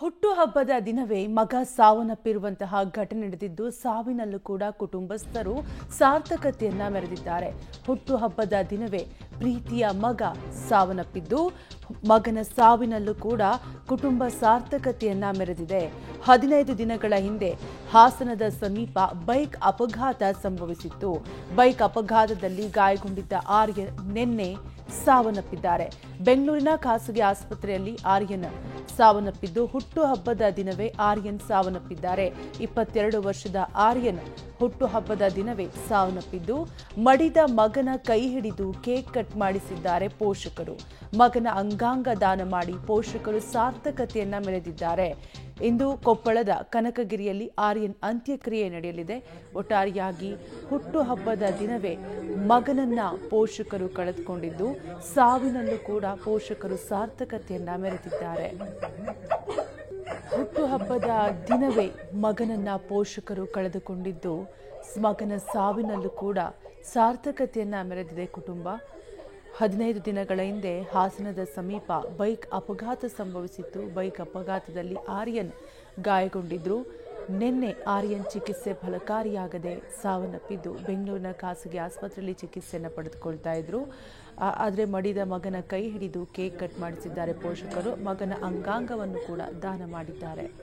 ಹುಟ್ಟುಹಬ್ಬದ ದಿನವೇ ಮಗ ಸಾವನ್ನಪ್ಪಿರುವಂತಹ ಘಟನೆ ನಡೆದಿದ್ದು, ಸಾವಿನಲ್ಲೂ ಕೂಡ ಕುಟುಂಬಸ್ಥರು ಸಾರ್ಥಕತೆಯನ್ನ ಮೆರೆದಿದ್ದಾರೆ. ಹುಟ್ಟುಹಬ್ಬದ ದಿನವೇ ಪ್ರೀತಿಯ ಮಗ ಸಾವನ್ನಪ್ಪಿದ್ದು, ಮಗನ ಸಾವಿನಲ್ಲೂ ಕೂಡ ಕುಟುಂಬ ಸಾರ್ಥಕತೆಯನ್ನ ಮೆರೆದಿದೆ. 15 ದಿನಗಳ ಹಿಂದೆ ಹಾಸನದ ಸಮೀಪ ಬೈಕ್ ಅಪಘಾತ ಸಂಭವಿಸಿತ್ತು. ಬೈಕ್ ಅಪಘಾತದಲ್ಲಿ ಗಾಯಗೊಂಡಿದ್ದ ಆರ್ಯನ್ ನಿನ್ನೆ ಸಾವನ್ನಪ್ಪಿದ್ದಾರೆ. ಬೆಂಗಳೂರಿನ ಖಾಸಗಿ ಆಸ್ಪತ್ರೆಯಲ್ಲಿ ಆರ್ಯನ್ ಸಾವನ್ನಪ್ಪಿದ್ದು, ಹುಟ್ಟುಹಬ್ಬದ ದಿನವೇ ಆರ್ಯನ್ ಸಾವನ್ನಪ್ಪಿದ್ದಾರೆ. 22 ವರ್ಷದ ಆರ್ಯನ್ ಹುಟ್ಟುಹಬ್ಬದ ದಿನವೇ ಸಾವನ್ನಪ್ಪಿದ್ದು, ಮಡಿದ ಮಗನ ಕೈ ಹಿಡಿದು ಕೇಕ್ ಕಟ್ ಮಾಡಿಸಿದ್ದಾರೆ ಪೋಷಕರು. ಮಗನ ಅಂಗಾಂಗ ದಾನ ಮಾಡಿ ಪೋಷಕರು ಸಾರ್ಥಕತೆಯನ್ನ ಮೆರೆದಿದ್ದಾರೆ. ಇಂದು ಕೊಪ್ಪಳದ ಕನಕಗಿರಿಯಲ್ಲಿ ಆರ್ಯನ್ ಅಂತ್ಯಕ್ರಿಯೆ ನಡೆಯಲಿದೆ. ಒಟ್ಟಾರೆಯಾಗಿ ಹುಟ್ಟುಹಬ್ಬದ ದಿನವೇ ಮಗನನ್ನ ಪೋಷಕರು ಕಳೆದುಕೊಂಡಿದ್ದು, ಸಾವಿನಲ್ಲೂ ಕೂಡ ಪೋಷಕರು ಸಾರ್ಥಕತೆಯನ್ನ ಮೆರೆದಿದ್ದಾರೆ. ಹುಟ್ಟುಹಬ್ಬದ ದಿನವೇ ಮಗನನ್ನ ಪೋಷಕರು ಕಳೆದುಕೊಂಡಿದ್ದು, ಮಗನ ಸಾವಿನಲ್ಲೂ ಕೂಡ ಸಾರ್ಥಕತೆಯನ್ನ ಮೆರೆದಿದೆ ಕುಟುಂಬ. 15 ದಿನಗಳ ಹಿಂದೆ ಹಾಸನದ ಸಮೀಪ ಬೈಕ್ ಅಪಘಾತ ಸಂಭವಿಸಿತ್ತು. ಬೈಕ್ ಅಪಘಾತದಲ್ಲಿ ಆರ್ಯನ್ ಗಾಯಗೊಂಡಿದ್ರು. ನಿನ್ನೆ ಆರ್ಯನ್ ಚಿಕಿತ್ಸೆ ಫಲಕಾರಿಯಾಗದೆ ಸಾವನ್ನಪ್ಪಿದ್ದು, ಬೆಂಗಳೂರಿನ ಖಾಸಗಿ ಆಸ್ಪತ್ರೆಯಲ್ಲಿ ಚಿಕಿತ್ಸೆಯನ್ನು ಪಡೆದುಕೊಳ್ತಾ ಇದ್ರು. ಆದರೆ ಮಡಿದ ಮಗನ ಕೈ ಹಿಡಿದು ಕೇಕ್ ಕಟ್ ಮಾಡಿಸಿದ್ದಾರೆ ಪೋಷಕರು. ಮಗನ ಅಂಗಾಂಗವನ್ನು ಕೂಡ ದಾನ ಮಾಡಿದ್ದಾರೆ.